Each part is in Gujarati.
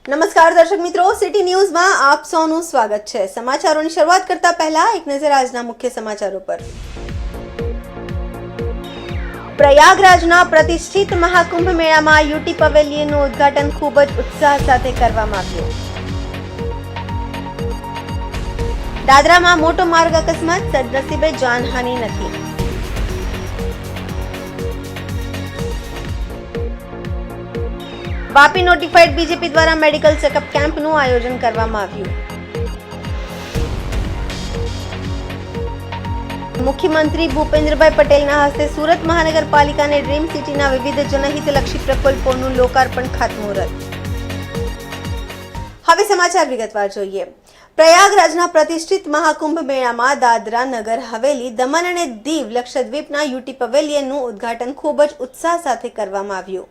નમસ્કાર દર્શક મિત્રો, સિટી ન્યૂઝમાં આપ સૌનું સ્વાગત છે। સમાચારોની શરૂઆત કરતા પહેલા એક નજર આજના મુખ્ય સમાચારો પર। પ્રયાગરાજના પ્રતિષ્ઠિત મહાકુંભ મેળામાં યુટી પવેલિયનનું ઉદ્ઘાટન ખૂબ જ ઉત્સાહ સાથે કરવામાં આવ્યું। દાદરામાં મોટો માર્ગ અકસ્માત, સદનસીબે જાનહાનિ નથી। વાપી નોટિફાઈડ બીજેપી દ્વારા મેડિકલ ચેકઅપ કેમ્પનું આયોજન કરવામાં આવ્યું। મુખ્યમંત્રી ભૂપેન્દ્રભાઈ પટેલના હસ્તે સુરત મહાનગરપાલિકાને ડ્રીમ સિટીના વિવિધ જનહિતલક્ષી પ્રકલ્પોનું લોકાર્પણ ખાતમુહૂર્ત। હવે સમાચાર વિગતવાર જોઈએ। પ્રયાગરાજના પ્રતિષ્ઠિત મહાકુંભ મેળામાં દાદરા નગર હવેલી, દમણ અને દીવ લક્ષદ્વીપના યુટી પવેલિયનનું ઉદ્ઘાટન ખૂબ જ ઉત્સાહ સાથે કરવામાં આવ્યું।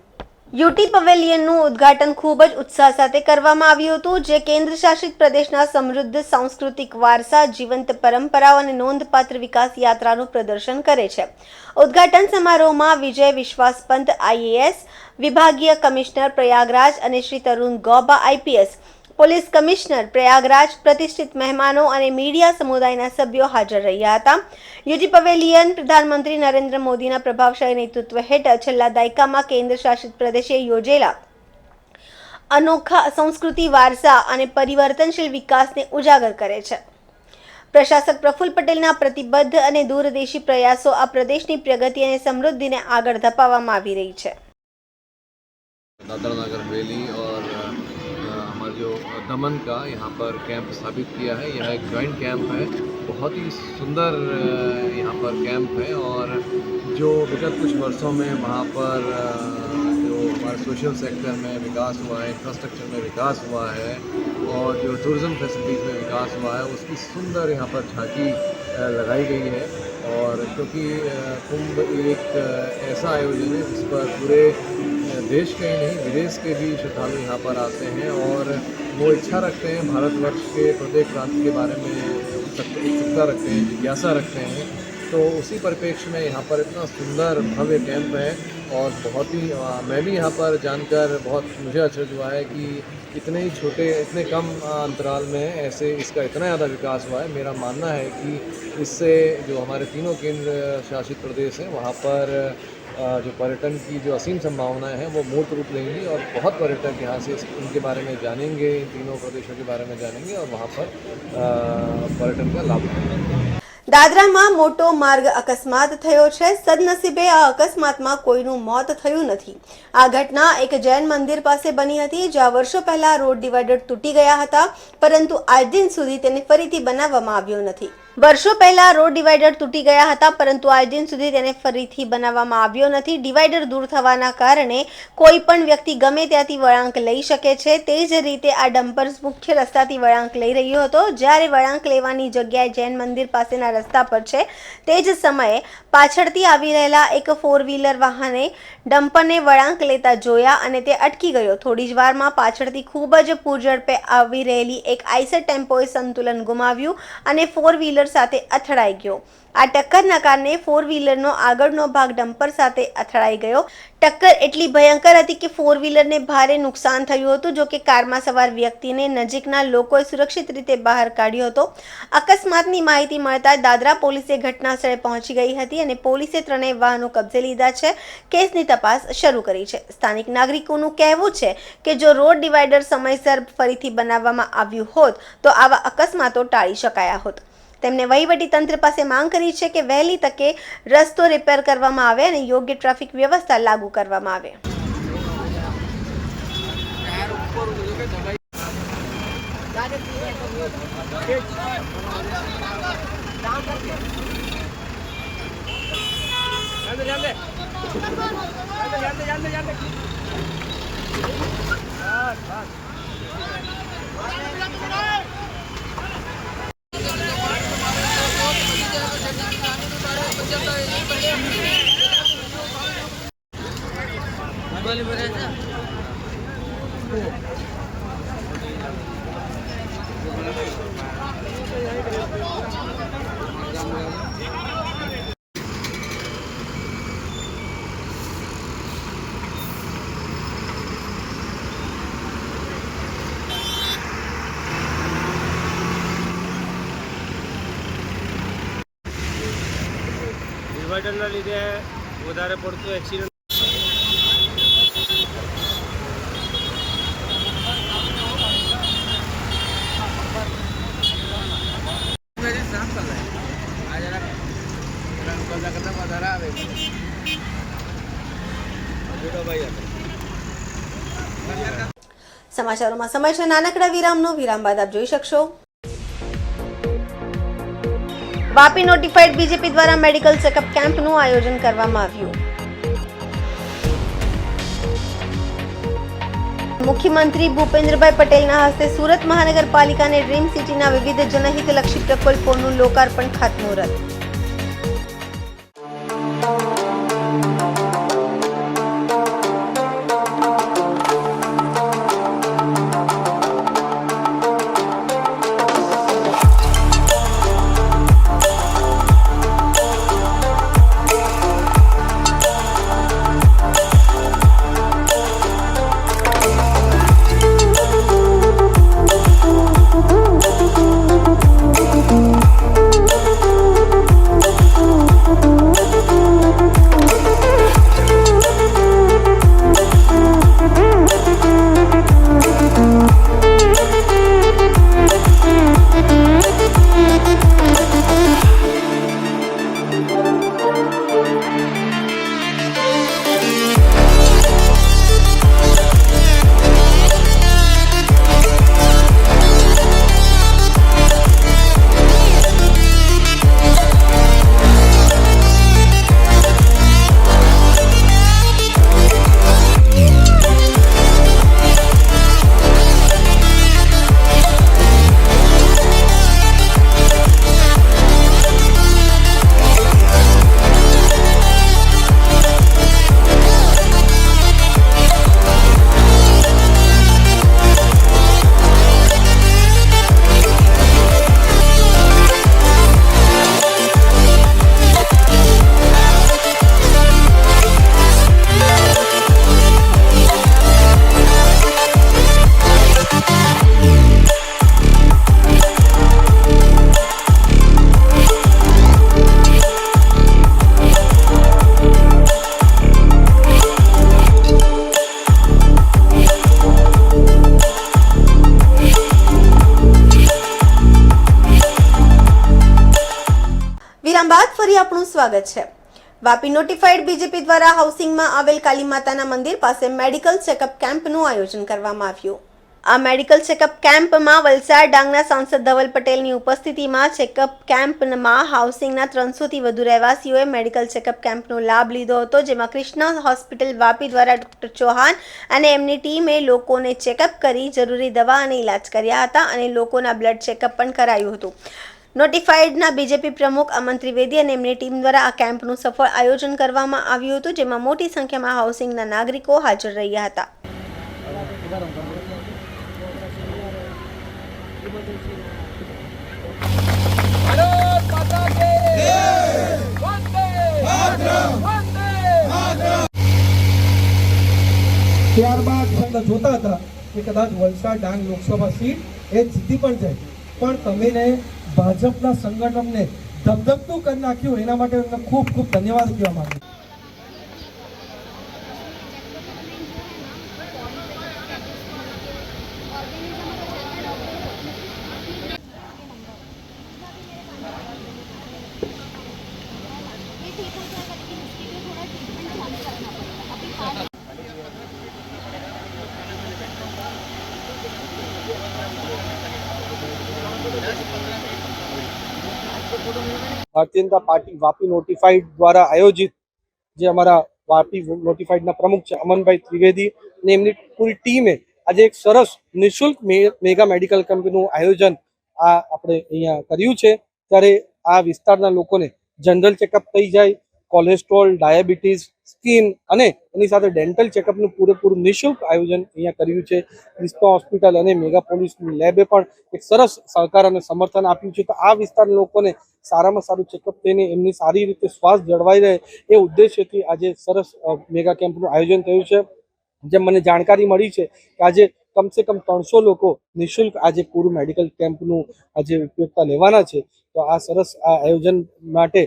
યુટી પવેલિયનનું ઉદ્ઘાટન ખૂબ જ ઉત્સાહ સાથે કરવામાં આવ્યું હતું, જે કેન્દ્ર શાસિત પ્રદેશના સમૃદ્ધ સાંસ્કૃતિક વારસા, જીવંત પરંપરાઓ અને નોંધપાત્ર વિકાસ યાત્રાનું પ્રદર્શન કરે છે। ઉદ્ઘાટન સમારોહમાં વિજય વિશ્વાસ પંત આઈએએસ, વિભાગીય કમિશનર પ્રયાગરાજ અને Shri Tarun Gauba IPS, police commissioner Prayagraj, પ્રતિષ્ઠિત મહેમાનો અને મીડિયા સમુદાયના સભ્યો હાજર રહ્યા હતા। યુટી પવેલિયન પ્રધાનમંત્રી નરેન્દ્ર મોદીના પ્રભાવશાળી નેતૃત્વ હેઠળ છેલ્લા દાયકામાં કેન્દ્ર શાસિત પ્રદેશે યોજેલા અનોખા સંસ્કૃતિ વારસા અને પરિવર્તનશીલ વિકાસને ઉજાગર કરે છે। પ્રશાસક પ્રફુલ્લ પટેલના પ્રતિબદ્ધ અને દૂરદેશી પ્રયાસો આ પ્રદેશની પ્રગતિ અને સમૃદ્ધિને આગળ ધપાવવામાં આવી રહી છે। दादरा नगर हवेली और हमारा जो दमन का यहाँ पर कैंप स्थापित किया है। यह एक जॉइंट कैंप है, बहुत ही सुंदर यहाँ पर कैंप है। और जो विगत कुछ वर्षों में वहाँ पर जो हमारे सोशल सेक्टर में विकास हुआ है, इंफ्रास्ट्रक्चर में विकास हुआ है और जो टूरिज़्म फैसिलिटीज़ में विकास हुआ है, उसकी सुंदर यहाँ पर झांकी लगाई गई है। और क्योंकि कुंभ एक ऐसा आयोजन है जिस पर पूरे देश के ही नहीं विदेश के भी श्रद्धालु यहाँ पर आते हैं और वो इच्छा रखते हैं, भारतवर्ष के प्रत्येक प्रांत के बारे में उत्सुकता रखते हैं, जिज्ञासा रखते हैं। तो उसी परिप्रेक्ष्य में यहाँ पर इतना सुंदर भव्य कैंप है और बहुत ही मैं भी यहाँ पर जानकर बहुत मुझे आश्चर्य हुआ है कि इतने ही छोटे, इतने कम अंतराल में ऐसे इसका इतना ज़्यादा विकास हुआ है। मेरा मानना है कि इससे जो हमारे तीनों केंद्र शासित प्रदेश हैं वहाँ पर जो पर्यटन की जो असीम संभावनाएं हैं वो मूर्त रूप लेंगी और बहुत पर्यटक यहाँ से इनके बारे में जानेंगे, इन तीनों प्रदेशों के बारे में जानेंगे और वहाँ पर पर्यटन का लाभ उठाएंगे। દાદરામાં મોટો માર્ગ અકસ્માત થયો છે। સદનસીબે આ અકસ્માતમાં કોઈનું મોત થયું નથી। આ ઘટના એક જૈન મંદિર પાસે બની હતી, જ્યાં વર્ષો પહેલા રોડ ડિવાઈડર તૂટી ગયા હતા, પરંતુ આજ દિન સુધી તેને ફરીથી બનાવવામાં આવ્યો નથી। વર્ષો પહેલા રોડ ડિવાઈડર તૂટી ગયા હતા, પરંતુ આજ દિન સુધી તેને ફરીથી બનાવવામાં આવ્યો નથી। ડિવાઈડર દૂર થવાના કારણે કોઈ પણ વ્યક્તિ ગમે ત્યાંથી વળાંક લઈ શકે છે। તે જ રીતે આ ડમ્પર મુખ્ય રસ્તાથી વળાંક લઈ રહ્યો હતો, જ્યારે વળાંક લેવાની જગ્યાએ જૈન મંદિર પાસેના રસ્તા પર છે। તે જ સમયે પાછળથી આવી રહેલા એક 4 વ્હીલર વાહને ડમ્પરને વળાંક લેતા જોયા અને તે અટકી ગયો। થોડી જ વારમાં પાછળથી ખૂબ જ પૂરઝડપે આવી રહેલી એક આઈસર ટેમ્પોએ સંતુલન ગુમાવ્યું અને 4 વ્હીલર સાથે અથડાઈ ગયો। આ ટક્કરના કારણે 4 વ્હીલરનો આગળનો ભાગ ડમ્પર સાથે અથડાઈ ગયો। ટક્કર એટલી ભયંકર હતી કે 4 વ્હીલરને ભારે નુકસાન થયું હતું, જો કે કારમાં સવાર વ્યક્તિને નજીકના લોકોએ સુરક્ષિત રીતે બહાર કાઢ્યો હતો। અકસ્માતની માહિતી મળતા દાદરા પોલીસે ઘટનાસ્થળે પહોંચી ગઈ હતી અને પોલીસે ત્રણેય વાહનો કબજે લીધા છે। કેસની તપાસ શરૂ કરી છે। સ્થાનિક નાગરિકોનું કહેવું છે કે જો રોડ ડિવાઈડર સમયસર ફરીથી બનાવવામાં આવ્યું હોત તો આવા અકસ્માતો ટાળી શકાયા હોત। તેમણે વહીવટી તંત્ર પાસે માંગ કરી છે કે વહેલી તકે રસ્તો રિપેર કરવામાં આવે અને યોગ્ય ટ્રાફિક વ્યવસ્થા લાગુ કરવામાં આવે। ડિવાઈડરના લીધે વધારે પડતું એક્સિડન્ટ સમાચારોમાં સમય છે નાનકડા વિરામનો. વિરામ બાદ આપ જોઈ શકશો. વાપી નોટિફાઈડ બીજેપી દ્વારા મેડિકલ ચેકઅપ કેમ્પનું આયોજન કરવામાં આવ્યું. મુખ્યમંત્રી ભૂપેન્દ્રભાઈ પટેલના હસ્તે સુરત મહાનગરપાલિકાને ડ્રીમ સિટીના વિવિધ જનહિતલક્ષી પ્રકલ્પોનું લોકાર્પણ ખાતમુહૂર્ત. વિરામ બાદ ફરી આપનું સ્વાગત છે. વાપી નોટિફાઈડ બીજેપી દ્વારા હાઉસિંગમાં આવેલ કાલી માતાના મંદિર પાસે મેડિકલ ચેકઅપ કેમ્પનું આયોજન કરવામાં આવ્યું. આ મેડિકલ ચેકઅપ કેમ્પમાં વલસાડ ડાંગના સાંસદ ધવલ પટેલની ઉપસ્થિતિમાં ચેકઅપ કેમ્પમાં હાઉસિંગના 300થી વધુ રહેવાસીઓએ મેડિકલ ચેકઅપ કેમ્પનો લાભ લીધો હતો, જેમાં કૃષ્ણા હોસ્પિટલ વાપી દ્વારા ડોક્ટર ચૌહાણ અને એમની ટીમે લોકોને ચેકઅપ કરી જરૂરી દવા અને ઇલાજ કર્યા હતા અને લોકોના બ્લડ ચેકઅપ પણ કરાયું હતું. નોટિફાઈડના બીજેપી પ્રમુખ અમન ત્રિવેદી અને એમની ટીમ દ્વારા આ કેમ્પનું સફળ આયોજન કરવામાં આવ્યું હતું, જેમાં મોટી સંખ્યામાં હાઉસિંગના નાગરિકો હાજર રહ્યા હતા. ત્યારબાદ જોતા હતા કે કદાચ વલસાડ ડાંગ લોકસભા સીટ એ જીતી પણ જાય, પણ તમે ભાજપના સંગઠનને ધબધબતું કરી નાખ્યું, એના માટે એમને ખૂબ ખૂબ ધન્યવાદ કહેવા માંગુ. ભારતીય જનતા પાર્ટી વાપી નોટિફાઈડ દ્વારા આયોજિત જે અમારા વાપી નોટિફાઈડના પ્રમુખ છે અમનભાઈ ત્રિવેદી અને એમની પૂરી ટીમે આજે એક સરસ નિઃશુલ્ક મેગા મેડિકલ કેમ્પનું આયોજન આપણે અહીંયા કર્યું છે. ત્યારે આ વિસ્તારના લોકોને જનરલ ચેકઅપ થઈ જાય, કોલેસ્ટ્રોલ, ડાયાબિટીસ, સ્કિન અને એની સાથે ડેન્ટલ ચેકઅપનું પૂરેપૂરું નિઃશુલ્ક આયોજન અહીંયા કર્યું છે. ક્રિસ્પા હોસ્પિટલ અને મેગા પોલીસની લેબે પણ એક સરસ સહકાર અને સમર્થન આપ્યું છે. તો આ વિસ્તારના લોકોને સારામાં સારું ચેકઅપ થઈને એમની સારી રીતે સ્વાસ્થ્ય જળવાઈ રહે એ ઉદ્દેશ્યથી આજે સરસ મેગા કેમ્પનું આયોજન થયું છે. જેમ મને જાણકારી મળી છે કે આજે કમસે કમ 300 લોકો નિઃશુલ્ક આજે પૂરું મેડિકલ કેમ્પનું આજે ઉપયોગતા લેવાના છે. તો આ સરસ આ આયોજન માટે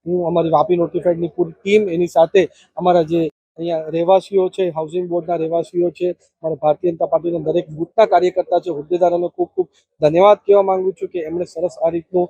હું અમારી વાપી નોટિફાઈડની પૂરી ટીમ એની સાથે અમારા જે અહીંયા રહેવાસીઓ છે, હાઉસિંગ બોર્ડના રહેવાસીઓ છે, અમારા ભારતીય જનતા પાર્ટીના દરેક બૂથના કાર્યકર્તા છે, હોદ્દેદારોને ખૂબ ખૂબ ધન્યવાદ કહેવા માંગુ છું કે એમણે સરસ આ રીતનું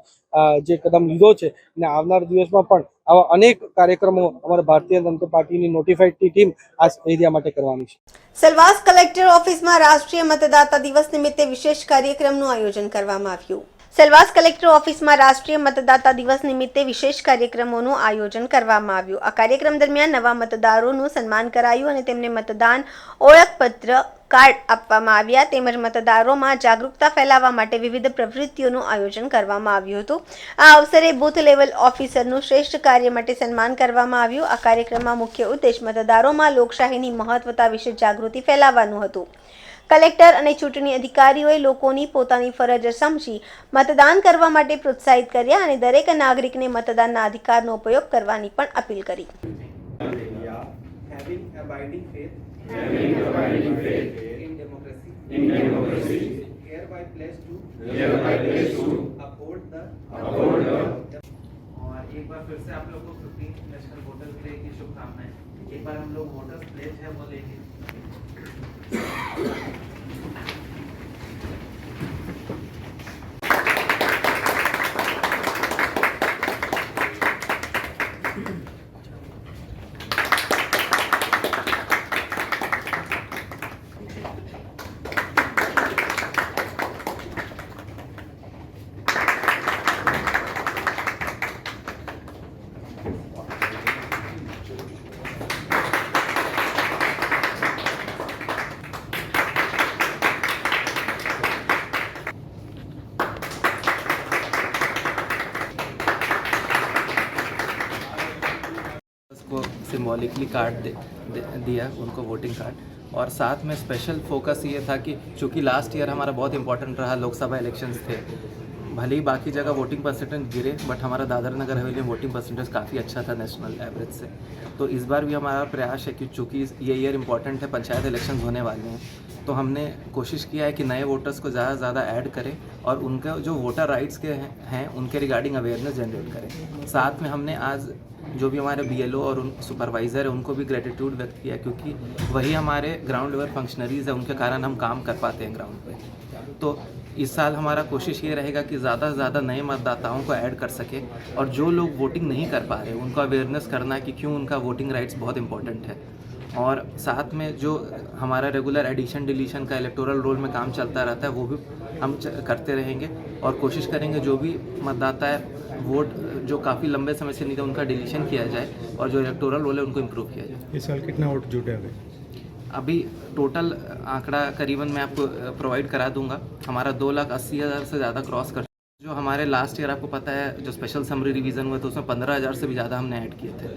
જે કદમ લીધો છે અને આવનાર દિવસમાં પણ આવા અનેક કાર્યક્રમો અમારા ભારતીય જનતા પાર્ટીની નોટિફાઈડની ટીમ આ એરિયા માટે કરવાની છે. સેલવાસ કલેક્ટર ઓફિસમાં રાષ્ટ્રીય મતદાતા દિવસ નિમિત્તે વિશેષ કાર્યક્રમનું આયોજન કરવામાં આવ્યું. સેલવાસ કલેક્ટર ઓફિસમાં રાષ્ટ્રીય મતદાતા દિવસ નિમિત્તે વિશેષ કાર્યક્રમોનું આયોજન કરવામાં આવ્યું. આ કાર્યક્રમ દરમિયાન નવા મતદારોનું સન્માન કરાયું અને તેમને મતદાન ઓળખપત્ર કાર્ડ આપવામાં આવ્યા તેમજ મતદારોમાં જાગૃતતા ફેલાવવા માટે વિવિધ પ્રવૃત્તિઓનું આયોજન કરવામાં આવ્યું હતું. આ અવસરે બૂથ લેવલ ઓફિસરનું શ્રેષ્ઠ કાર્ય માટે સન્માન કરવામાં આવ્યું. આ કાર્યક્રમમાં મુખ્ય ઉદ્દેશ મતદારોમાં લોકશાહીની મહત્વતા વિશે જાગૃતિ ફેલાવવાનું હતું. કલેક્ટર અને ચૂંટણી અધિકારીઓએ લોકોની પોતાની ફરજ સમજી મતદાન કરવા માટે પ્રોત્સાહિત કર્યા અને દરેક નાગરિકને મતદાનના અધિકારનો ઉપયોગ કરવાની પણ અપીલ કરી. Having abiding faith in democracy, hereby pledge to uphold the और एक बार फिर से आप लोग को 15 नेशनल वोटर्स डे की शुभकामनाएं. एक बार हम लोग वोटर्स प्लेज है वो लेंगे. को सिम्बॉलिकली कार्ड दिया उनको वोटिंग कार्ड. और साथ में स्पेशल फोकस ये था कि चूँकि लास्ट ईयर हमारा बहुत इंपॉर्टेंट रहा, लोकसभा इलेक्शंस थे, भले ही बाकी जगह वोटिंग परसेंटेज गिरे बट हमारा दादर नगर हवेली में वोटिंग परसेंटेज काफ़ी अच्छा था नेशनल एवरेज से. तो इस बार भी हमारा प्रयास है कि चूँकि ये ईयर इंपॉर्टेंट है, पंचायत इलेक्शंस होने वाले हैं, तो हमने कोशिश किया है कि नए वोटर्स को ज़्यादा से ज़्यादा ऐड करें और उनका जो वोटर राइट्स के हैं उनके रिगार्डिंग अवेयरनेस जनरेट करें. साथ में हमने आज जो भी हमारे BLO और उन सुपरवाइज़र है उनको भी ग्रेटिट्यूड व्यक्त किया क्योंकि वही हमारे ग्राउंड लेवल फंक्शनरीज़ है, उनके कारण हम काम कर पाते हैं ग्राउंड पे. तो इस साल हमारा कोशिश ये रहेगा कि ज़्यादा से ज़्यादा नए मतदाताओं को ऐड कर सके और जो लोग वोटिंग नहीं कर पा रहे उनको अवेयरनेस करना कि क्यों उनका वोटिंग राइट्स बहुत इंपॉर्टेंट है. और साथ में जो हमारा रेगुलर एडिशन डिलीशन का इलेक्टोरल रोल में काम चलता रहता है वो भी हम करते रहेंगे और कोशिश करेंगे जो भी मतदाता है वोट जो काफ़ी लंबे समय से नहीं था उनका डिलीशन किया जाए और जो इलेक्टोरल रोल है उनको इम्प्रूव किया जाए. इस साल कितना वोट जुटे अभी? अभी टोटल आंकड़ा करीबन मैं आपको प्रोवाइड करा दूंगा. हमारा 2,80,000 से ज़्यादा क्रॉस कर जो हमारे लास्ट ईयर आपको पता है जो स्पेशल समरी रिवीजन हुआ था उसमें 15,000 से भी ज़्यादा हमने ऐड किए थे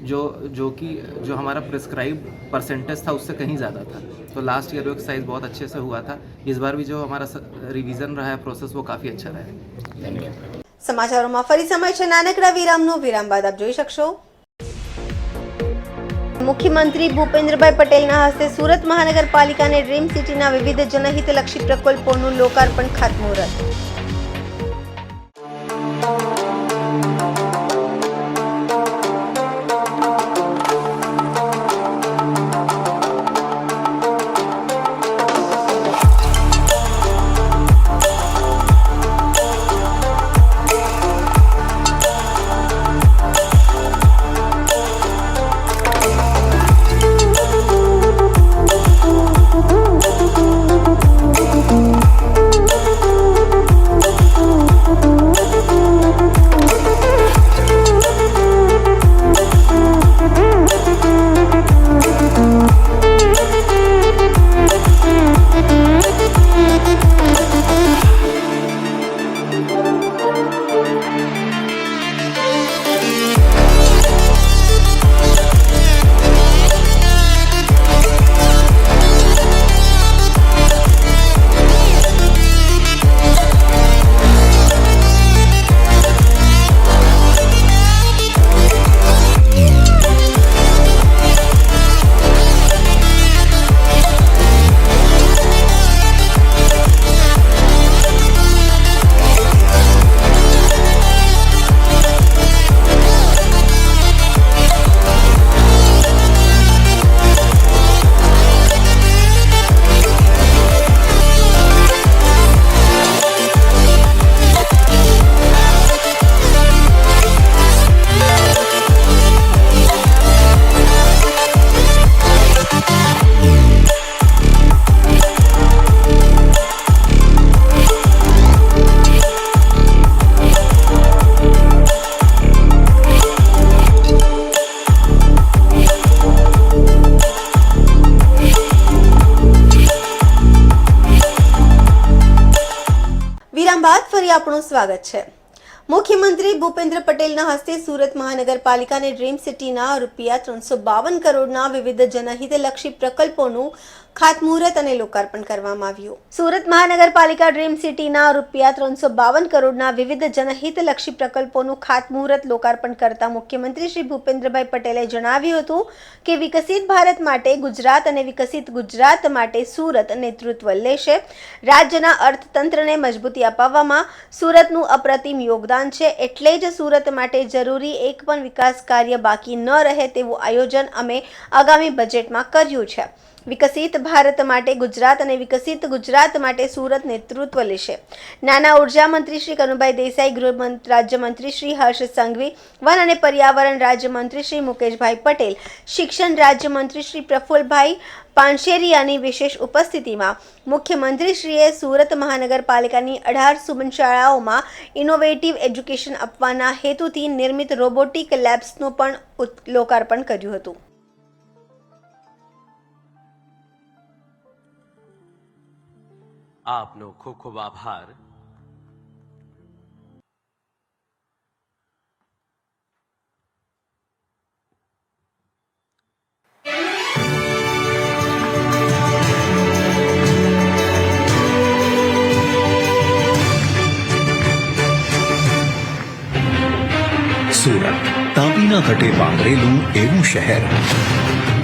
जो हमारा प्रिस्क्राइब परसेंटेज था उससे कहीं ज़्यादा था. तो लास्ट ईयर वो एक्सरसाइज बहुत अच्छे से हुआ था. इस बार भी जो हमारा रिवीजन रहा है प्रोसेस वो काफ़ी अच्छा रहा है. સમાચારોમાં ફરી સમય છે નાનકડા વિરામનો. વિરામ બાદ આપ જોઈ શકશો મુખ્યમંત્રી ભૂપેન્દ્રભાઈ પટેલના હસ્તે સુરત મહાનગરપાલિકાને ડ્રીમ સિટીના વિવિધ જનહિતલક્ષી પ્રકલ્પોનું લોકાર્પણ ખાતમુહૂર્ત. બાદ ફરી આપણું સ્વાગત છે. મુખ્યમંત્રી ભૂપેન્દ્ર પટેલના હસ્તે સુરત મહાનગરપાલિકાને ડ્રીમ સિટીના રૂપિયા 352 કરોડના વિવિધ જનહિતલક્ષી પ્રકલ્પોનું ખાતમુહૂર્ત અને લોકાર્પણ કરવામાં આવ્યું. સુરત મહાનગરપાલિકા ડ્રીમ સિટીના રૂપિયા 352 કરોડના વિવિધ જનહિતલક્ષી પ્રકલ્પોનું ખાતમુહૂર્ત લોકાર્પણ કરતા મુખ્યમંત્રી શ્રી ભૂપેન્દ્રભાઈ પટેલે જણાવ્યું હતું કે વિકસિત ભારત માટે ગુજરાત અને વિકસિત ગુજરાત માટે સુરત નેતૃત્વ લેશે. રાજ્યના અર્થતંત્રને મજબૂતી અપાવવામાં સુરતનું અપ્રતિમ યોગદાન છે, એટલે જ સુરત માટે જરૂરી એક પણ વિકાસ કાર્ય બાકી ન રહે તેવું આયોજન અમે આગામી બજેટમાં કર્યું છે. વિકસિત ભારત માટે ગુજરાત અને વિકસિત ગુજરાત માટે સુરત નેતૃત્વ લેશે. નાના ઉર્જા મંત્રી શ્રી કનુભાઈ દેસાઈ, ગૃહ રાજ્યમંત્રી શ્રી હર્ષ સંઘવી, વન અને પર્યાવરણ રાજ્યમંત્રી શ્રી મુકેશભાઈ પટેલ, શિક્ષણ રાજ્યમંત્રી શ્રી પ્રફુલભાઈ પાનશેરિયાની વિશેષ ઉપસ્થિતિમાં મુખ્યમંત્રીશ્રીએ સુરત મહાનગરપાલિકાની 18 સુમન શાળાઓમાં ઇનોવેટિવ એજ્યુકેશન આપવાના હેતુથી નિર્મિત રોબોટિક લેબ્સનું પણ લોકાર્પણ કર્યું હતું. આપનો ખૂબ ખૂબ આભાર. સુરત તાપીના તટે પાંગરેલું એવું શહેર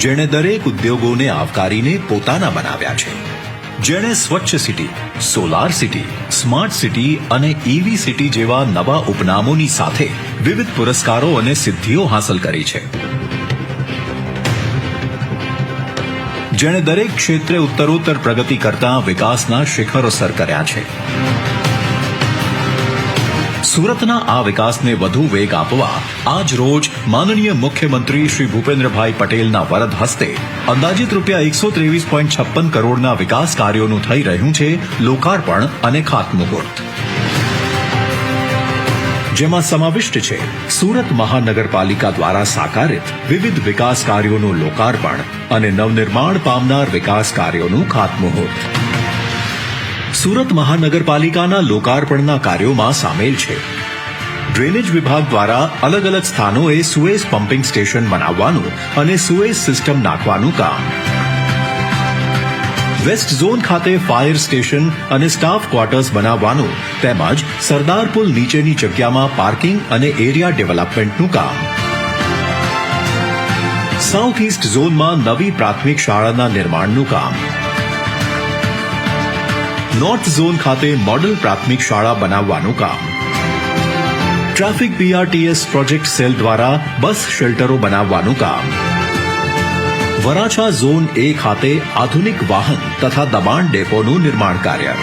જેણે દરેક ઉદ્યોગોને આવકારીને પોતાના બનાવ્યા છે, જેણે સ્વચ્છ city, solar city, smart city અને ઈવી સિટી જેવા નવા ઉપનામોની સાથે વિવિધ પુરસ્કારો અને સિદ્ધિઓ હાંસલ કરી છે, જેણે દરેક ક્ષેત્રે ઉત્તરોત્તર પ્રગતિ કરતા વિકાસના શિખરો સર કર્યા છે. સુરતના આ વિકાસને વધુ વેગ આપવા આજ રોજ માનનીય મુખ્યમંત્રી શ્રી ભૂપેન્દ્રભાઈ પટેલના વરદ હસ્તે અંદાજિત રૂપિયા 123.56 કરોડના વિકાસ કાર્યોનું થઈ રહ્યું છે લોકાર્પણ અને ખાતમુહૂર્ત, જેમાં સમાવિષ્ટ છે સુરત મહાનગરપાલિકા દ્વારા સાકારિત વિવિધ વિકાસ કાર્યોનું લોકાર્પણ અને નવનિર્માણ પામનાર વિકાસ કાર્યોનું ખાતમુહૂર્ત. સુરત મહાનગરપાલિકાના લોકાર્પણના કાર્યોમાં સામેલ છે ડ્રેનેજ વિભાગ દ્વારા અલગ અલગ સ્થાનોએ સુએઝ પમ્પિંગ સ્ટેશન બનાવવાનું અને સુએઝ સિસ્ટમ નાખવાનું કામ, વેસ્ટ ઝોન ખાતે ફાયર સ્ટેશન અને સ્ટાફ ક્વાર્ટર્સ બનાવવાનું તેમજ સરદાર પુલ નીચેની જગ્યામાં પાર્કિંગ અને એરિયા ડેવલપમેન્ટનું કામ, સાઉથ ઇસ્ટ ઝોનમાં નવી પ્રાથમિક શાળાના નિર્માણનું કામ, નોર્થ ઝોન ખાતે મોડલ પ્રાથમિક શાળા બનાવવાનું કામ, ટ્રાફિક બીઆરટીએસ પ્રોજેક્ટ સેલ દ્વારા બસ શેલ્ટરો બનાવવાનું કામ, વરાછા ઝોન એ ખાતે આધુનિક વાહન તથા દબાણ ડેપોનું નિર્માણ કાર્ય,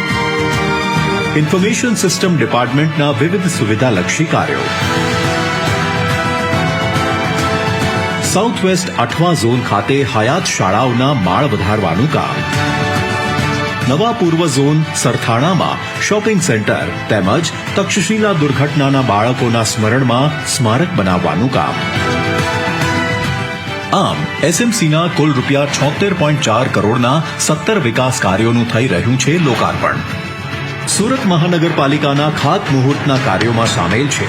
ઇન્ફોર્મેશન સિસ્ટમ ડિપાર્ટમેન્ટના વિવિધ સુવિધાલક્ષી કાર્યો, સાઉથ વેસ્ટ 8મા ઝોન ખાતે હયાત શાળાઓના માળ વધારવાનું કામ, નવા પૂર્વ ઝોન સરથાણામાં શોપિંગ સેન્ટર તેમજ તક્ષશિલા દુર્ઘટનાના બાળકોના સ્મરણમાં સ્મારક બનાવવાનું કામ. આમ એસએમસીના કુલ રૂપિયા 76.4 કરોડના 17 વિકાસ કાર્યોનું થઈ રહ્યું છે લોકાર્પણ. સુરત મહાનગરપાલિકાના ખાતમુહૂર્તના કાર્યોમાં સામેલ છે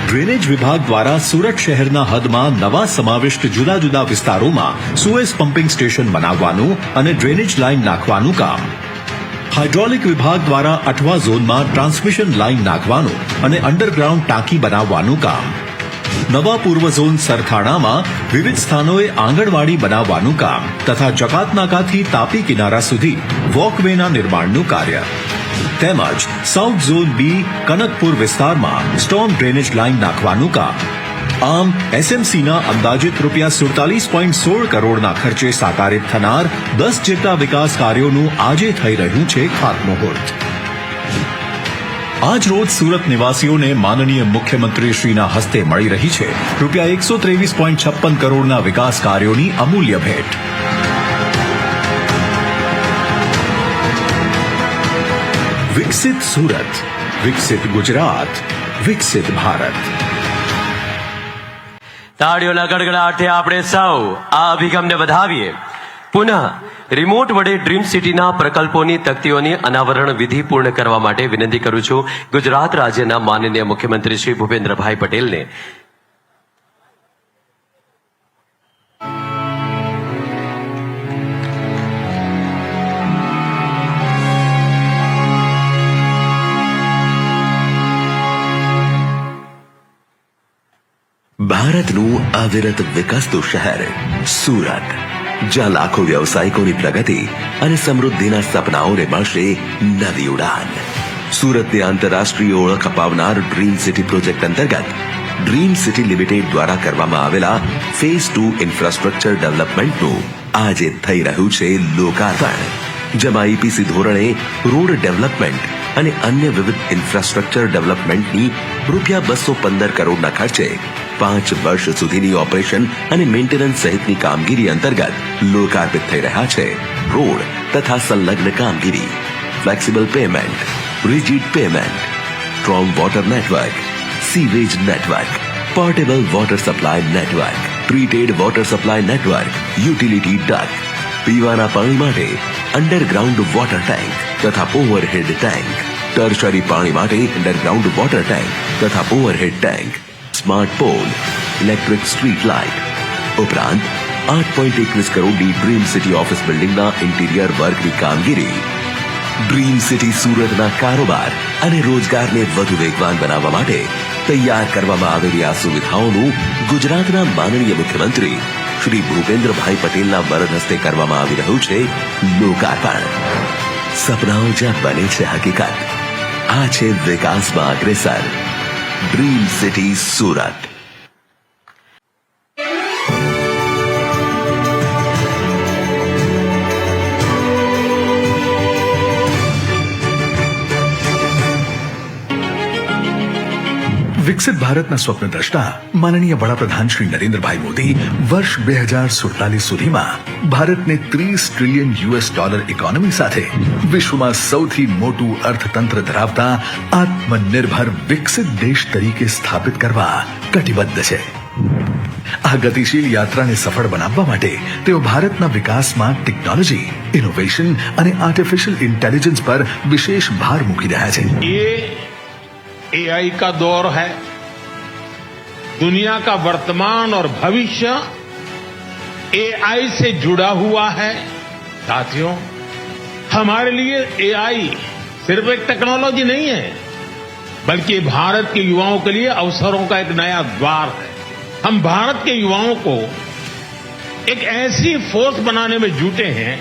ડ્રેનેજ વિભાગ દ્વારા સુરત શહેરના હદમાં નવા સમાવિષ્ટ જુદા જુદા વિસ્તારોમાં સુએઝ પમ્પિંગ સ્ટેશન બનાવવાનું અને ડ્રેનેજ લાઇન નાખવાનું કામ, હાઇડ્રોલિક વિભાગ દ્વારા 8મા ઝોનમાં ટ્રાન્સમિશન લાઇન નાખવાનું અને અંડરગ્રાઉન્ડ ટાંકી બનાવવાનું કામ, નવા પૂર્વ ઝોન સરથાણામાં વિવિધ સ્થાનોએ આંગણવાડી બનાવવાનું કામ તથા જકાતનાકાથી તાપી કિનારા સુધી વોકવેના નિર્માણનું કાર્ય, તેમજ સાઉથ ઝોન બી કનકપુર વિસ્તારમાં સ્ટોર્મ ડ્રેનેજ લાઇન નાખવાનું કામ. આમ એસએમસીના અંદાજિત રૂપિયા 47.16 કરોડના ખર્ચે સાકારિત થનાર 10 જેટલા વિકાસ કાર્યોનું આજે થઈ રહ્યું છે ખાતમુહૂર્ત. આજ રોજ સુરત નિવાસીઓને માનનીય મુખ્યમંત્રીશ્રીના હસ્તે મળી રહી છે રૂપિયા 123.56 કરોડના વિકાસ કાર્યોની અમૂલ્ય ભેટ. વિકસિત સુરત, વિકસિત ગુજરાત, વિકસિત ભારત. તાળીઓના ગડગડાટથી આપણે સૌ આ અભિગમને વધાવીએ. પુનઃ રિમોટ વડે ડ્રીમ સિટીના પ્રકલ્પોની તકતીઓની અનાવરણ વિધિ પૂર્ણ કરવા માટે વિનંતી કરું છું ગુજરાત રાજ્યના માનનીય મુખ્યમંત્રી શ્રી ભૂપેન્દ્રભાઈ પટેલને. ભારતનું અવિરત વિકસતું શહેર સુરત, જ્યાં લાખો વ્યવસાયિકોની પ્રગતિ અને સમૃદ્ધિના સપનાઓને મળશે નવી ઉડાન. સુરતને આંતરરાષ્ટ્રીય ઓળખ અપાવનાર ડ્રીમ સિટી પ્રોજેક્ટ અંતર્ગત ડ્રીમ સિટી લિમિટેડ દ્વારા કરવામાં આવેલા ફેઝ 2 ઇન્ફ્રાસ્ટ્રક્ચર ડેવલપમેન્ટનું આજે થઈ રહ્યું છે લોકાર્પણ, જેમાં ઈપીસી ધોરણે રોડ ડેવલપમેન્ટ અને અન્ય વિવિધ ઇન્ફ્રાસ્ટ્રક્ચર ડેવલપમેન્ટની રૂપિયા 215 કરોડના ખર્ચે 5 વર્ષ સુધીની ઓપરેશન અને મેન્ટેનન્સ સહિતની કામગીરી અંતર્ગત લોકાર્પિત થઈ રહ્યા છે રોડ તથા સંલગ્ન કામગીરી, flexible pavement, rigid pavement, storm water network, sewage network, potable water supply network, treated water supply network, utility duct, પીવાના પાણી માટે અંડરગ્રાઉન્ડ વોટર ટેન્ક તથા ઓવરહેડ ટેન્ક, ટર્શરી પાણી માટે અંડરગ્રાઉન્ડ વોટર ટેન્ક તથા overhead tank, smart pole, electric street light ઉપરાંત 8.21 કરોડની ડ્રીમ સિટી ઓફિસ બિલ્ડિંગના ઇન્ટિરિયર વર્કની કામગીરી. ડ્રીમ સિટી સુરતના કારોબાર અને રોજગારને વધુ વેગવાન બનાવવા માટે તૈયાર કરવામાં આવેલી આ સુવિધાઓનું ગુજરાતના માનનીય મુખ્યમંત્રી શ્રી ભૂપેન્દ્રભાઈ પટેલના વરદ હસ્તે કરવામાં આવી રહ્યું છે લોકાર્પણ. સપનાઓ જ્યાં બને છે હકીકત, આ છે વિકાસમાં અગ્રેસર ડ્રીમ સિટી સુરત. વિકસિત ભારતના સ્વપ્ન દ્રષ્ટા માનનીય વડાપ્રધાન શ્રી નરેન્દ્રભાઈ મોદી વર્ષ 2047 સુધીમાં ભારતને $30 ટ્રિલિયન ઇકોનોમી સાથે વિશ્વમાં સૌથી મોટું અર્થતંત્ર ધરાવતા આત્મનિર્ભર વિકસિત દેશ તરીકે સ્થાપિત કરવા કટિબદ્ધ છે. આ ગતિશીલ યાત્રાને સફળ બનાવવા માટે તેઓ ભારતના વિકાસમાં ટેકનોલોજી, ઇનોવેશન અને આર્ટિફિશિયલ ઇન્ટેલિજન્સ પર વિશેષ ભાર મૂકી રહ્યા છે. एआई का दौर है. दुनिया का वर्तमान और भविष्य एआई से जुड़ा हुआ है. साथियों, हमारे लिए एआई सिर्फ एक टेक्नोलॉजी नहीं है, बल्कि भारत के युवाओं के लिए अवसरों का एक नया द्वार है. हम भारत के युवाओं को एक ऐसी फोर्स बनाने में जुटे हैं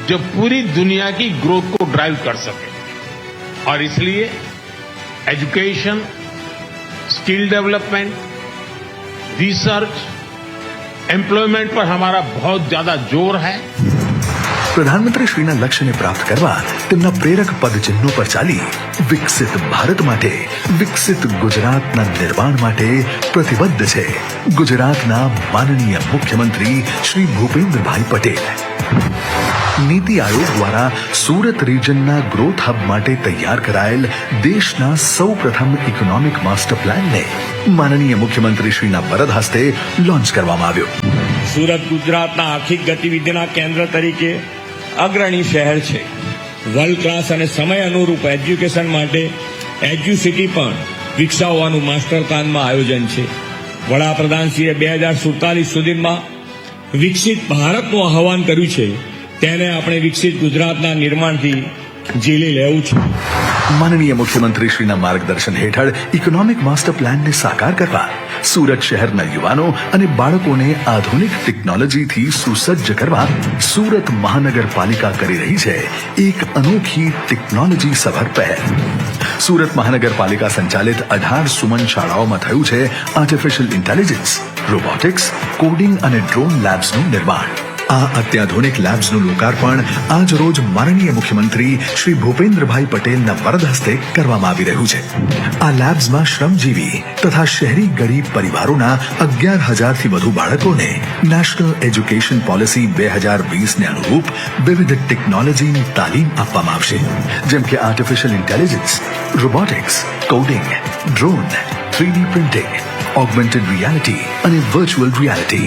जो पूरी दुनिया की ग्रोथ को ड्राइव कर सके. और इसलिए education, skill development, research, employment पर हमारा बहुत ज्यादा जोर है. પ્રધાનમંત્રી શ્રીના લક્ષ્યને પ્રાપ્ત કરવા તેમના પ્રેરક પદચિહ્નો પર ચાલી વિકસિત ભારત માટે, વિકસિત ગુજરાતના નિર્માણ માટે પ્રતિબદ્ધ છે ગુજરાતના માનનીય મુખ્યમંત્રી શ્રી ભૂપેન્દ્રભાઈ પટેલ. નીતિ આયોગ દ્વારા સુરત રિજનના ગ્રોથ હબ માટે તૈયાર કરાયેલ દેશના સૌપ્રથમ ઇકોનોમિક માસ્ટર પ્લાનને માનનીય મુખ્યમંત્રી શ્રીના વરદ હસ્તે લોન્ચ કરવામાં આવ્યો. સુરત ગુજરાતના આર્થિક ગતિવિધિના કેન્દ્ર તરીકે અગ્રણી શહેર છે. વર્લ્ડ ક્લાસ અને સમય અનુરૂપ એજ્યુકેશન માટે એજ્યુસિટી પણ વિકસાવવાનું માસ્ટર પ્લાનમાં આયોજન છે. વડાપ્રધાનશ્રીએ 2047 સુધીમાં વિકસિત ભારતનું આહવાન કર્યું છે, તેને આપણે વિકસિત ગુજરાતના નિર્માણથી ઝીલી લેવું છે. માનનીય મુખ્યમંત્રી શ્રીના માર્ગદર્શન હેઠળ ઇકોનોમિક માસ્ટર પ્લાનને સાકાર કરવા સુરત શહેરના યુવાનો અને બાળકોને આધુનિક ટેકનોલોજીથી સુસજ્જ કરવા સુરત મહાનગરપાલિકા કરી રહી છે એક અનોખી ટેકનોલોજી સભર પહેલ. સુરત મહાનગરપાલિકા સંચાલિત 18 સુમન શાળાઓમાં થયું છે આર્ટિફિશિયલ ઇન્ટેલિજન્સ, રોબોટિક્સ, કોડિંગ અને ડ્રોન લેબ્સનું નિર્માણ. આ અત્યાધુનિક લેબ્સનું લોકાર્પણ આજ રોજ માનનીય મુખ્યમંત્રી શ્રી ભૂપેન્દ્રભાઈ પટેલના વરદ હસ્તે કરવામાં આવી રહ્યું છે. આ લેબ્સમાં શ્રમજીવી તથા શહેરી ગરીબ પરિવારોના 11,000થી વધુ બાળકોને નેશનલ એજ્યુકેશન પોલિસી 2020ને અનુરૂપ વિવિધ ટેકનોલોજીની તાલીમ આપવામાં આવશે, જેમ કે artificial intelligence, robotics, coding, drone, 3D printing, augmented reality અને વર્ચ્યુઅલ રિયાલિટી.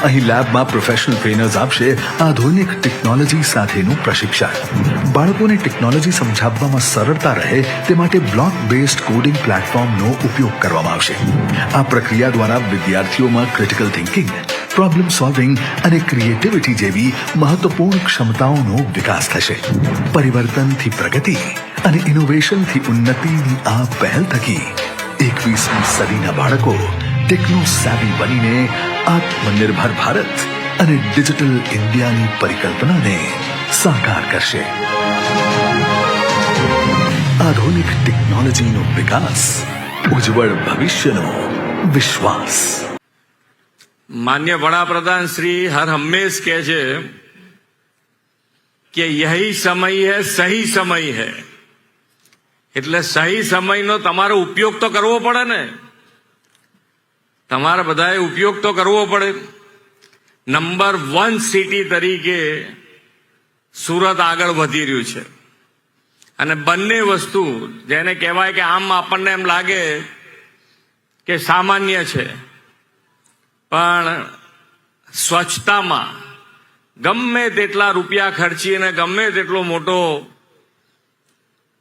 અહીં લેબમાં પ્રોફેશનલ ટ્રેનર્સ આપશે આધુનિક ટેકનોલોજી સાથેનું પ્રશિક્ષણ. બાળકોને ટેકનોલોજી સમજાવવામાં સરળતા રહે તે માટે બ્લોક બેઝડ કોડિંગ પ્લેટફોર્મનો ઉપયોગ કરવામાં આવશે. આ પ્રક્રિયા દ્વારા વિદ્યાર્થીઓમાં ક્રિટિકલ થિંકિંગ, પ્રોબ્લેમ સોલ્વિંગ અને ક્રિએટિવિટી જેવી મહત્વપૂર્ણ ક્ષમતાઓનો વિકાસ થશે. પરિવર્તનથી પ્રગતિ અને ઇનોવેશનથી ઉન્નતિની આ પહેલ થકી 21મી સદીના બાળકો ટેકનો સેવી બનીને આત્મનિર્ભર ભારત અને ડિજિટલ ઇન્ડિયાની પરિકલ્પનાને સાકાર કરશે. આધુનિક ટેકનોલોજીનો વિકાસ, ઉજ્જવળ ભવિષ્યનો વિશ્વાસ. मान्य बड़ा प्रधान श्री हर हमेश कहे छे कि यही समय है, सही समय है. એટલે સહી સમયનો તમારો ઉપયોગ તો કરવો પડે ને. તમારે બધાએ ઉપયોગ તો કરવો પડે. નંબર 1 સિટી તરીકે સુરત આગળ વધી રહ્યું છે અને બંને વસ્તુ જેને કહેવાય કે આમ આપણને એમ લાગે કે સામાન્ય છે, પણ સ્વચ્છતામાં ગમે તેટલા રૂપિયા ખર્ચીને ગમે તેટલો મોટો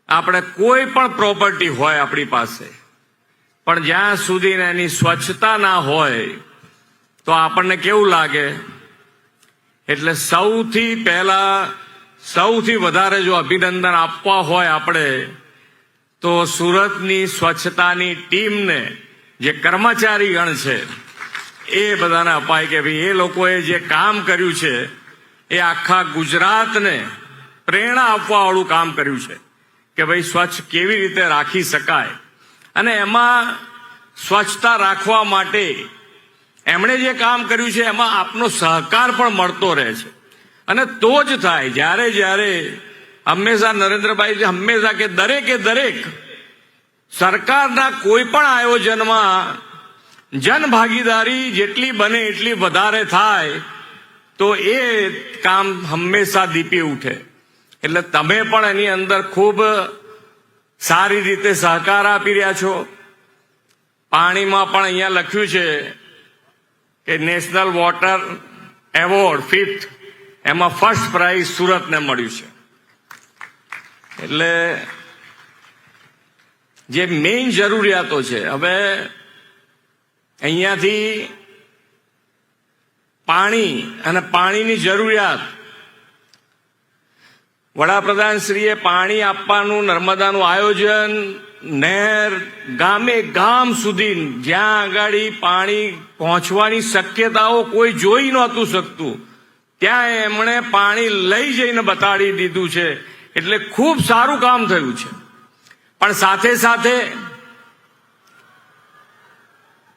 આપણે કોઈ પણ પ્રોપર્ટી હોય આપણી પાસે, પણ જ્યાં સુધી એની સ્વચ્છતા ના હોય તો આપણને કેવું લાગે. એટલે સૌથી પહેલા સૌથી વધારે જો અભિનંદન આપવા હોય આપણે તો સુરતની સ્વચ્છતાની ટીમને, જે કર્મચારીગણ છે એ બધાને અપાય કે ભાઈ એ લોકોએ જે કામ કર્યું છે એ આખા ગુજરાતને પ્રેરણા આપવા વાળું કામ કર્યું છે કે ભાઈ સ્વચ્છ કેવી રીતે રાખી શકાય. અને એમાં સ્વચ્છતા રાખવા માટે એમણે જે કામ કર્યું છે એમાં આપનો સહકાર પણ મળતો રહે છે. અને તો જ થાય જ્યારે હંમેશા નરેન્દ્રભાઈ હંમેશા કે દરેક સરકારના કોઈ પણ આયોજનમાં જનભાગીદારી જેટલી બને એટલી વધારે થાય તો એ કામ હંમેશા દીપી ઉઠે. એટલે તમે પણ એની અંદર ખૂબ સારી રીતે સહકાર આપી રહ્યા છો. પાણીમાં પણ અહીંયા લખ્યું છે કે નેશનલ વોટર એવોર્ડ 5th એમાં ફર્સ્ટ પ્રાઇઝ સુરતને મળ્યું છે. એટલે જે મેઇન જરૂરિયાતો છે, હવે અહીંયાથી પાણી અને પાણીની જરૂરિયાત, વડાપ્રધાનશ્રીએ પાણી આપવાનું નર્મદાનું આયોજન, નહેર ગામે ગામ સુધી જ્યાં આગળ પાણી પહોંચવાની શક્યતાઓ કોઈ જોઈ નહોતું શકતું ત્યાં એમણે પાણી લઈ જઈને બતાડી દીધું છે. એટલે ખૂબ સારું કામ થયું છે. પણ સાથે સાથે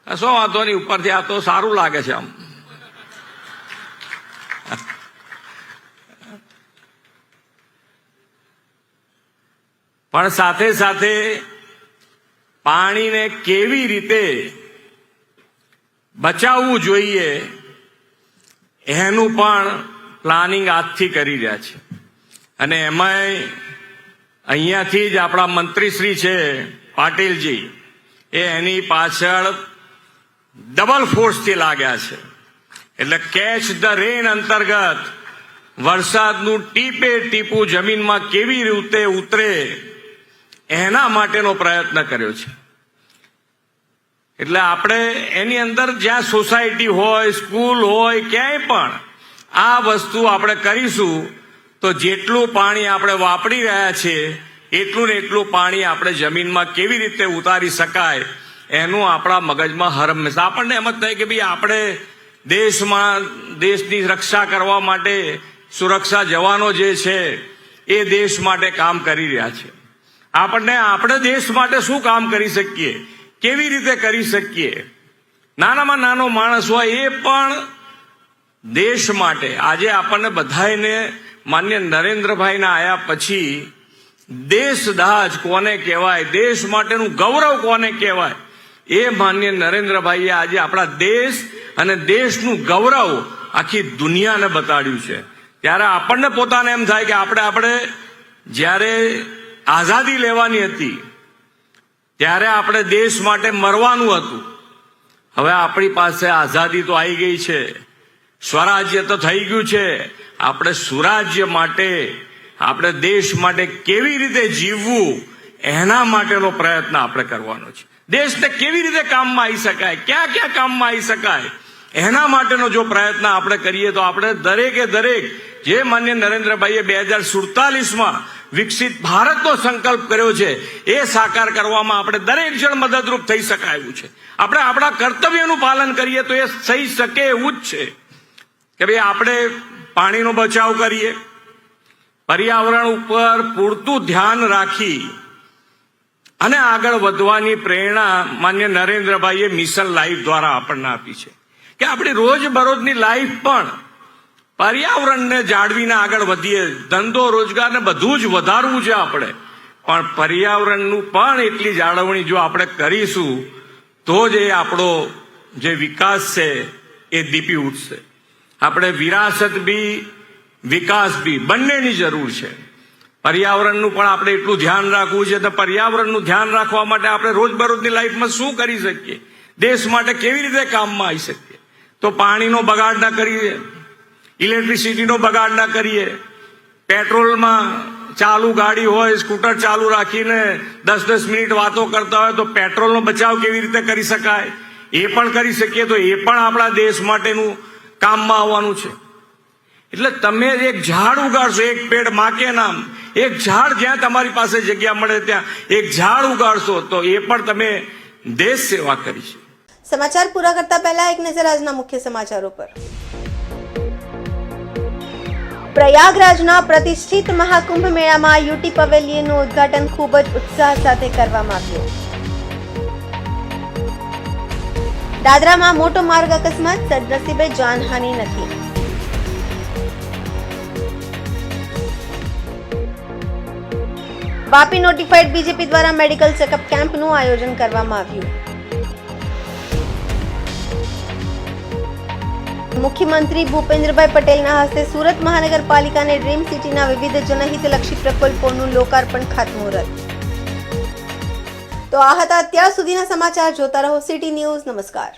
કશો વાંધો નહીં, ઉપરથી આ તો સારું લાગે છે આમ. પણ સાથે સાથે પાણીને કેવી રીતે બચાવવું જોઈએ એનું પણ પ્લાનિંગ આજથી કરી રહ્યા છે. અને એમાંય અહીંયાથી જ આપણા મંત્રીશ્રી છે પાટીલજી, એ એની પાછળ ડબલ ફોર્સથી લાગ્યા છે. એટલે કેચ ધ રેન અંતર્ગત વરસાદનું ટીપે ટીપું જમીનમાં કેવી રીતે ઉતરે એના માટેનો પ્રયત્ન કર્યો છે. એટલે આપણે એની અંદર જ્યાં સોસાયટી હોય, સ્કૂલ હોય, ક્યાંય પણ આ વસ્તુ આપણે કરીશું તો જેટલું પાણી આપણે વાપરી રહ્યા છીએ એટલું ને એટલું પાણી આપણે જમીનમાં કેવી રીતે ઉતારી શકાય એનું આપણા મગજમાં હર હંમેશા આપણને એમ જ થાય કે ભાઈ આપણે દેશની રક્ષા કરવા માટે સુરક્ષા જવાનો જે છે એ દેશ માટે કામ કરી રહ્યા છે. આપણે દેશ માટે શું કામ કરી શકીએ, કેવી રીતે કરી શકીએ. નાનામાં નાનો માણસ હોય એ પણ દેશ માટે આજે આપણને બધાને માન્ય નરેન્દ્રભાઈના આયા પછી દેશદાજ કોને કહેવાય, દેશ માટેનું ગૌરવ કોને કહેવાય એ માન્ય નરેન્દ્રભાઈએ આજે આપણા દેશ અને દેશનું ગૌરવ આખી દુનિયાને બતાડ્યું છે. ત્યારે આપણને પોતાને એમ થાય કે આપણે જ્યારે આઝાદી લેવાની હતી ત્યારે આપણે દેશ માટે મરવાનું હતું. હવે આપણી પાસે આઝાદી તો આવી ગઈ છે, સ્વરાજ્ય તો થઈ ગયું છે. આપણે સુરાજ્ય માટે, આપણે દેશ માટે કેવી રીતે જીવવું એના માટેનો પ્રયત્ન આપણે કરવાનો છે. દેશને કેવી રીતે કામમાં આવી શકાય, ક્યાં ક્યાં કામમાં આવી શકાય, એના માટેનો જો પ્રયત્ન આપણે કરીએ તો આપણે દરેકે દરેક જે માન્ય નરેન્દ્રભાઈએ 2047માં વિકસિત ભારતનો સંકલ્પ કર્યો છે એ સાકાર કરવામાં આપણે દરેક જણ મદદરૂપ થઈ શકાય એવું છે. આપણે આપણા કર્તવ્યનું પાલન કરીએ તો એ થઈ શકે એવું જ છે કે ભાઈ આપણે પાણીનો બચાવ કરીએ, પર્યાવરણ ઉપર પૂરતું ધ્યાન રાખી અને આગળ વધવાની પ્રેરણા માન્ય નરેન્દ્રભાઈએ મિશન લાઈફ દ્વારા આપણને આપી છે કે આપણી રોજબરોજની લાઈફ પણ પર્યાવરણને જાળવીને આગળ વધીએ. ધંધો રોજગારને બધું જ વધારવું છે આપણે, પણ પર્યાવરણનું પણ એટલી જાળવણી જો આપણે કરીશું તો જ એ આપણો જે વિકાસ છે એ દીપી ઉઠશે. આપણે વિરાસત બી વિકાસ બી બંનેની જરૂર છે. પર્યાવરણનું પણ આપણે એટલું ધ્યાન રાખવું છે. તો પર્યાવરણનું ધ્યાન રાખવા માટે આપણે રોજબરોજની લાઈફમાં શું કરી શકીએ, દેશ માટે કેવી રીતે કામમાં આવી શકીએ? તો પાણીનો બગાડ ના કરીએ, ઇલેક્ટ્રિસિટીનો બગાડ ના કરીએ, પેટ્રોલમાં ચાલુ ગાડી હોય સ્કૂટર ચાલુ રાખીને 10-10 મિનિટ વાતો કરતા હોય તો પેટ્રોલનો બચાવ કેવી રીતે કરી શકાય એ પણ કરી શકીએ. તો એ પણ આપણા દેશ માટેનું કામમાં આવવાનું છે. એટલે તમે એક ઝાડ ઉગાડશો, એક પેડ માં કે નામ, એક ઝાડ જ્યાં તમારી પાસે જગ્યા મળે ત્યાં એક ઝાડ ઉગાડશો તો એ પણ તમે દેશ સેવા કરી છે. સમાચાર પૂરા કરતા પહેલા એક નજર આજના મુખ્ય સમાચારો પર. પ્રયાગરાજના પ્રતિષ્ઠિત મહાકુંભ મેળામાં યુટી પવેલિયનનું ઉદ્ઘાટન ખૂબ જ ઉત્સાહ સાથે કરવામાં આવ્યું. દાદરામાં મોટો માર્ગ અકસ્માત, સદનસીબે જાનહાનિ નથી. વાપી નોટિફાઈડ બીજેપી દ્વારા મેડિકલ ચેકઅપ કેમ્પનું આયોજન કરવામાં આવ્યું. મુખ્યમંત્રી ભૂપેન્દ્રભાઈ પટેલના હસ્તે સુરત મહાનગરપાલિકાને ડ્રીમ સિટીના વિવિધ જનહિતલક્ષી પ્રકલ્પોનું લોકાર્પણ ખાતમુહૂર્ત. તો આ હતા અત્યાર સુધીના સમાચાર. જોતા રહો સિટી ન્યૂઝ. નમસ્કાર.